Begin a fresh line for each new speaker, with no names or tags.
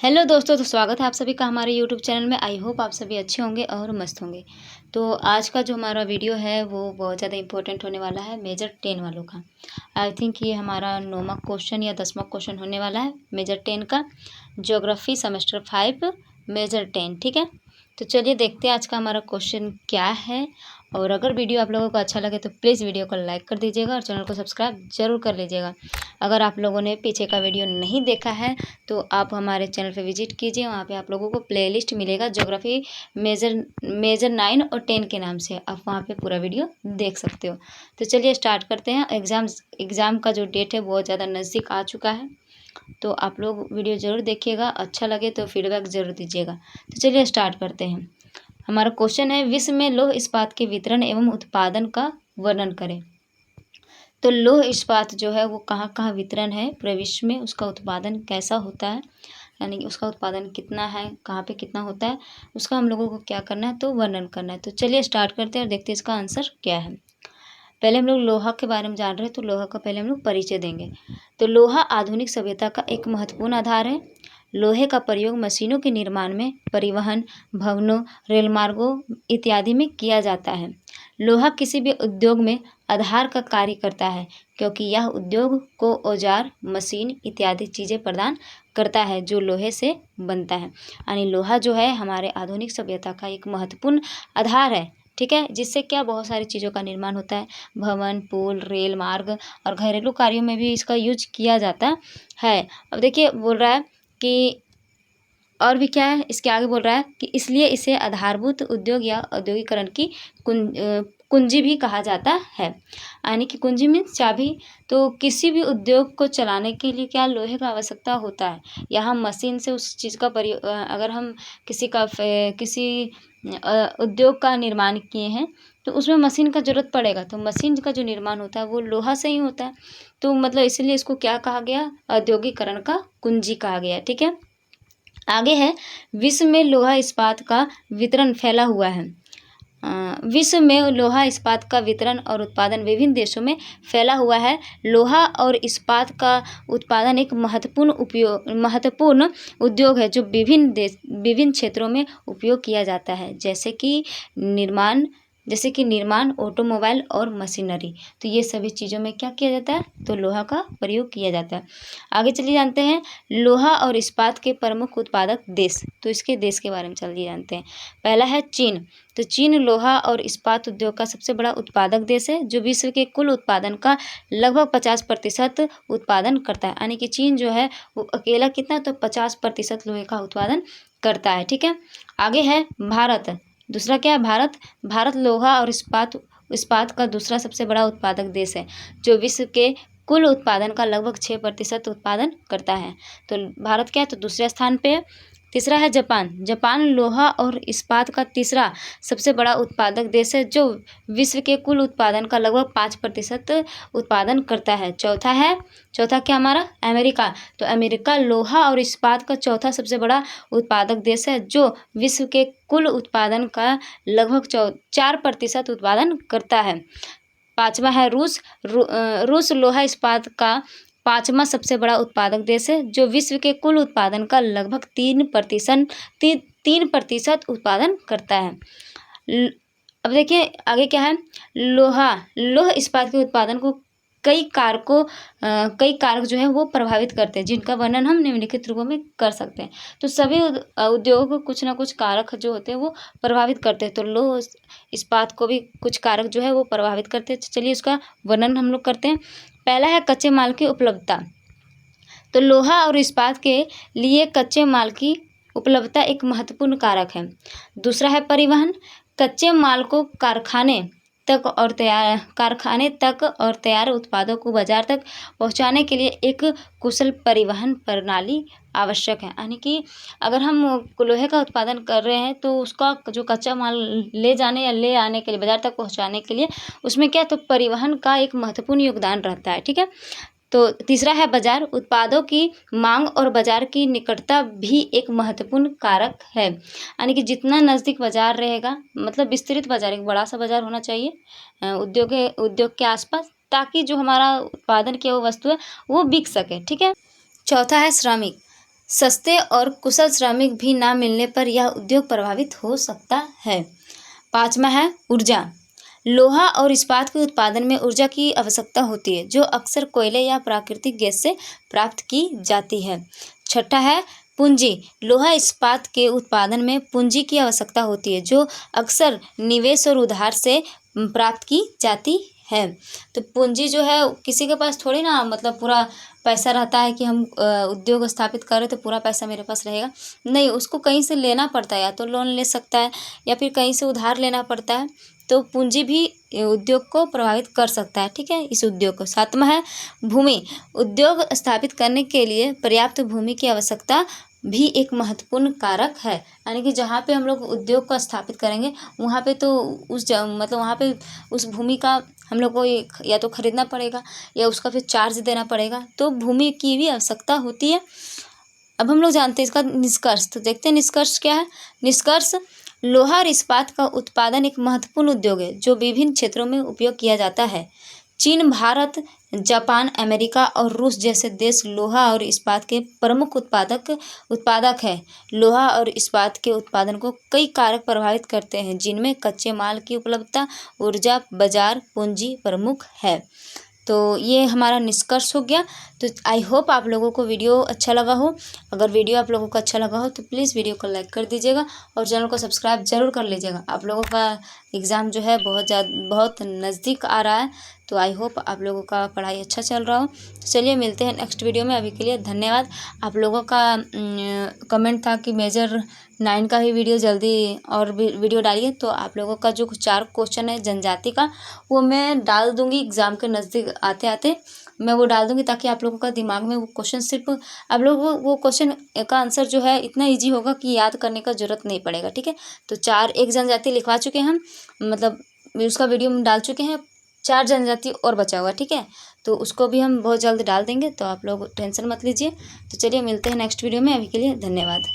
Hello दोस्तों, तो स्वागत है आप सभी का हमारे यूट्यूब चैनल में। आई होप आप सभी अच्छे होंगे और मस्त होंगे। तो आज का जो हमारा वीडियो है वो बहुत ज़्यादा इंपॉर्टेंट होने वाला है मेजर 10 वालों का। आई थिंक ये हमारा 9वां क्वेश्चन या 10वां क्वेश्चन होने वाला है मेजर 10 का, ज्योग्राफी सेमेस्टर 5 मेजर 10। ठीक है, तो चलिए देखते हैं आज का हमारा क्वेश्चन क्या है। और अगर वीडियो आप लोगों को अच्छा लगे तो प्लीज़ वीडियो को लाइक कर दीजिएगा और चैनल को सब्सक्राइब जरूर कर लीजिएगा। अगर आप लोगों ने पीछे का वीडियो नहीं देखा है तो आप हमारे चैनल पे विजिट कीजिए। वहाँ पे आप लोगों को प्लेलिस्ट मिलेगा ज्योग्राफी मेजर 9 और 10 के नाम से। आप वहाँ पे पूरा वीडियो देख सकते हो। तो चलिए स्टार्ट करते हैं। एग्ज़ाम का जो डेट है बहुत ज़्यादा नज़दीक आ चुका है, तो आप लोग वीडियो ज़रूर देखिएगा। अच्छा लगे तो फीडबैक ज़रूर दीजिएगा। तो चलिए स्टार्ट करते हैं। हमारा क्वेश्चन है, विश्व में लौह इस्पात के वितरण एवं उत्पादन का वर्णन करें। तो लौह इस्पात जो है वो कहाँ कहाँ वितरण है पूरे विश्व में, उसका उत्पादन कैसा होता है, यानी कि उसका उत्पादन कितना है, कहाँ पे कितना होता है, उसका हम लोगों को क्या करना है, तो वर्णन करना है। तो चलिए स्टार्ट करते हैं और देखते हैं इसका आंसर क्या है। पहले हम लोग लोहा के बारे में जान रहे हैं, तो लोहा का पहले हम लोग परिचय देंगे। तो लोहा आधुनिक सभ्यता का एक महत्वपूर्ण आधार है। लोहे का प्रयोग मशीनों के निर्माण में, परिवहन, भवनों, रेल मार्गों इत्यादि में किया जाता है। लोहा किसी भी उद्योग में आधार का कार्य करता है, क्योंकि यह उद्योग को औजार, मशीन इत्यादि चीज़ें प्रदान करता है जो लोहे से बनता है। यानी लोहा जो है हमारे आधुनिक सभ्यता का एक महत्वपूर्ण आधार है। ठीक है, जिससे क्या बहुत सारी चीज़ों का निर्माण होता है। भवन, पुल, रेल मार्ग और घरेलू कार्यों में भी इसका यूज किया जाता है। अब देखिए बोल रहा है कि और भी क्या है, इसके आगे बोल रहा है कि इसलिए इसे आधारभूत उद्योग या औद्योगिकरण की कुंजी भी कहा जाता है। यानी कि कुंजी मीन्स चाबी। तो किसी भी उद्योग को चलाने के लिए क्या लोहे का आवश्यकता होता है, या हम मशीन से उस चीज़ का अगर हम किसी उद्योग का निर्माण किए हैं तो उसमें मशीन का ज़रूरत पड़ेगा। तो मशीन का जो निर्माण होता है वो लोहा से ही होता है। तो मतलब इसलिए इसको क्या कहा गया, औद्योगिकरण का कुंजी कहा गया। ठीक है, आगे है, विश्व में लोहा इस्पात का वितरण फैला हुआ है। विश्व में लोहा इस्पात का वितरण और उत्पादन विभिन्न देशों में फैला हुआ है। लोहा और इस्पात का उत्पादन एक महत्वपूर्ण उद्योग है जो विभिन्न क्षेत्रों में उपयोग किया जाता है, जैसे कि निर्माण, ऑटोमोबाइल और मशीनरी। तो ये सभी चीज़ों में क्या किया जाता है, तो लोहा का प्रयोग किया जाता है। आगे चलिए जानते हैं लोहा और इस्पात के प्रमुख उत्पादक देश। तो इसके देश के बारे में चलिए जानते हैं। पहला है चीन। तो चीन लोहा और इस्पात उद्योग का सबसे बड़ा उत्पादक देश है, जो विश्व के कुल उत्पादन का लगभग 50% उत्पादन करता है। यानी कि चीन जो है वो अकेला कितना, तो 50% लोहे का उत्पादन करता है। ठीक है, आगे है भारत। दूसरा क्या है, भारत। भारत लोहा और इस्पात का दूसरा सबसे बड़ा उत्पादक देश है, जो विश्व के कुल उत्पादन का लगभग 6% उत्पादन करता है। तो भारत क्या है, तो दूसरे स्थान पे है। तीसरा है जापान। जापान लोहा और इस्पात का तीसरा सबसे बड़ा उत्पादक देश है, जो विश्व के कुल उत्पादन का लगभग 5% उत्पादन करता है। चौथा क्या हमारा, अमेरिका। तो अमेरिका लोहा और इस्पात का चौथा सबसे बड़ा उत्पादक देश है, जो विश्व के कुल उत्पादन का लगभग 4% उत्पादन करता है। पांचवा है रूस। रूस लोहा इस्पात का पांचवा सबसे बड़ा उत्पादक देश है, जो विश्व के कुल उत्पादन का लगभग 3% उत्पादन करता है। अब देखिए आगे क्या है, लोह इस्पात के उत्पादन को कई कारक जो है वो प्रभावित करते हैं, जिनका वर्णन हम निम्नलिखित रूपों में कर सकते हैं। तो सभी उद्योगों को कुछ ना कुछ कारक जो होते हैं वो प्रभावित करते हैं। तो लोह इस्पात को भी कुछ कारक जो है वो प्रभावित करते हैं। तो चलिए उसका वर्णन हम लोग करते हैं। पहला है कच्चे माल की उपलब्धता। तो लोहा और इस्पात के लिए कच्चे माल की उपलब्धता एक महत्वपूर्ण कारक है। दूसरा है परिवहन। कच्चे माल को कारखाने तक और तैयार उत्पादों को बाजार तक पहुंचाने के लिए एक कुशल परिवहन प्रणाली आवश्यक है। यानी कि अगर हम लोहे का उत्पादन कर रहे हैं तो उसका जो कच्चा माल ले जाने या ले आने के लिए, बाजार तक पहुंचाने के लिए, उसमें क्या, तो परिवहन का एक महत्वपूर्ण योगदान रहता है। ठीक है, तो तीसरा है बाजार। उत्पादों की मांग और बाजार की निकटता भी एक महत्वपूर्ण कारक है। यानी कि जितना नज़दीक बाजार रहेगा, मतलब विस्तृत बाजार, एक बड़ा सा बाजार होना चाहिए उद्योग के आसपास, ताकि जो हमारा उत्पादन किया हुआ वस्तु है वो बिक सके। ठीक है, चौथा है श्रमिक। सस्ते और कुशल श्रमिक भी ना मिलने पर यह उद्योग प्रभावित हो सकता है। 5वां है ऊर्जा। लोहा और इस्पात के उत्पादन में ऊर्जा की आवश्यकता होती है, जो अक्सर कोयले या प्राकृतिक गैस से प्राप्त की जाती है। 6वां है पूंजी। लोहा इस्पात के उत्पादन में पूंजी की आवश्यकता होती है, जो अक्सर निवेश और उधार से प्राप्त की जाती है। तो पूंजी जो है किसी के पास थोड़ी ना मतलब पूरा पैसा रहता है कि हम उद्योग स्थापित करें तो पूरा पैसा मेरे पास रहेगा, नहीं, उसको कहीं से लेना पड़ता है, या तो लोन ले सकता है या फिर कहीं से उधार लेना पड़ता है। तो पूंजी भी उद्योग को प्रभावित कर सकता है, ठीक है, इस उद्योग को। 7वां है भूमि। उद्योग स्थापित करने के लिए पर्याप्त भूमि की आवश्यकता भी एक महत्वपूर्ण कारक है। यानी कि जहाँ पे हम लोग उद्योग को स्थापित करेंगे वहाँ पे तो मतलब वहाँ पे उस भूमि का हम लोग को या तो खरीदना पड़ेगा या उसका फिर चार्ज देना पड़ेगा, तो भूमि की भी आवश्यकता होती है। अब हम लोग जानते हैं इसका निष्कर्ष, तो देखते हैं निष्कर्ष क्या है। निष्कर्ष, लोहा और इस्पात का उत्पादन एक महत्वपूर्ण उद्योग है जो विभिन्न क्षेत्रों में उपयोग किया जाता है। चीन, भारत, जापान, अमेरिका और रूस जैसे देश लोहा और इस्पात के प्रमुख उत्पादक हैं। लोहा और इस्पात के उत्पादन को कई कारक प्रभावित करते हैं, जिनमें कच्चे माल की उपलब्धता, ऊर्जा, बाजार, पूंजी प्रमुख है। तो ये हमारा निष्कर्ष हो गया। तो आई होप आप लोगों को वीडियो अच्छा लगा हो। अगर वीडियो आप लोगों को अच्छा लगा हो तो प्लीज़ वीडियो को लाइक कर दीजिएगा और चैनल को सब्सक्राइब ज़रूर कर लीजिएगा। आप लोगों का एग्ज़ाम जो है बहुत नज़दीक आ रहा है, तो आई होप आप लोगों का पढ़ाई अच्छा चल रहा हो। तो चलिए मिलते हैं नेक्स्ट वीडियो में। अभी के लिए धन्यवाद। आप लोगों का कमेंट था कि मेजर 9 का ही वीडियो जल्दी और वीडियो डालिए, तो आप लोगों का जो 4 क्वेश्चन है जनजाति का, वो मैं डाल दूँगी एग्ज़ाम के नज़दीक आते आते मैं वो डाल दूँगी, ताकि आप लोगों का दिमाग में वो क्वेश्चन सिर्फ आप लोग वो क्वेश्चन का आंसर जो है इतना ईजी होगा कि याद करने का ज़रूरत नहीं पड़ेगा, ठीक है। तो 4 एक जनजाति लिखवा चुके हैं हम, मतलब उसका वीडियो हम डाल चुके हैं। 4 जनजाति और बचा हुआ, ठीक है, तो उसको भी हम बहुत जल्द डाल देंगे, तो आप लोग टेंशन मत लीजिए। तो चलिए मिलते हैं नेक्स्ट वीडियो में। अभी के लिए धन्यवाद।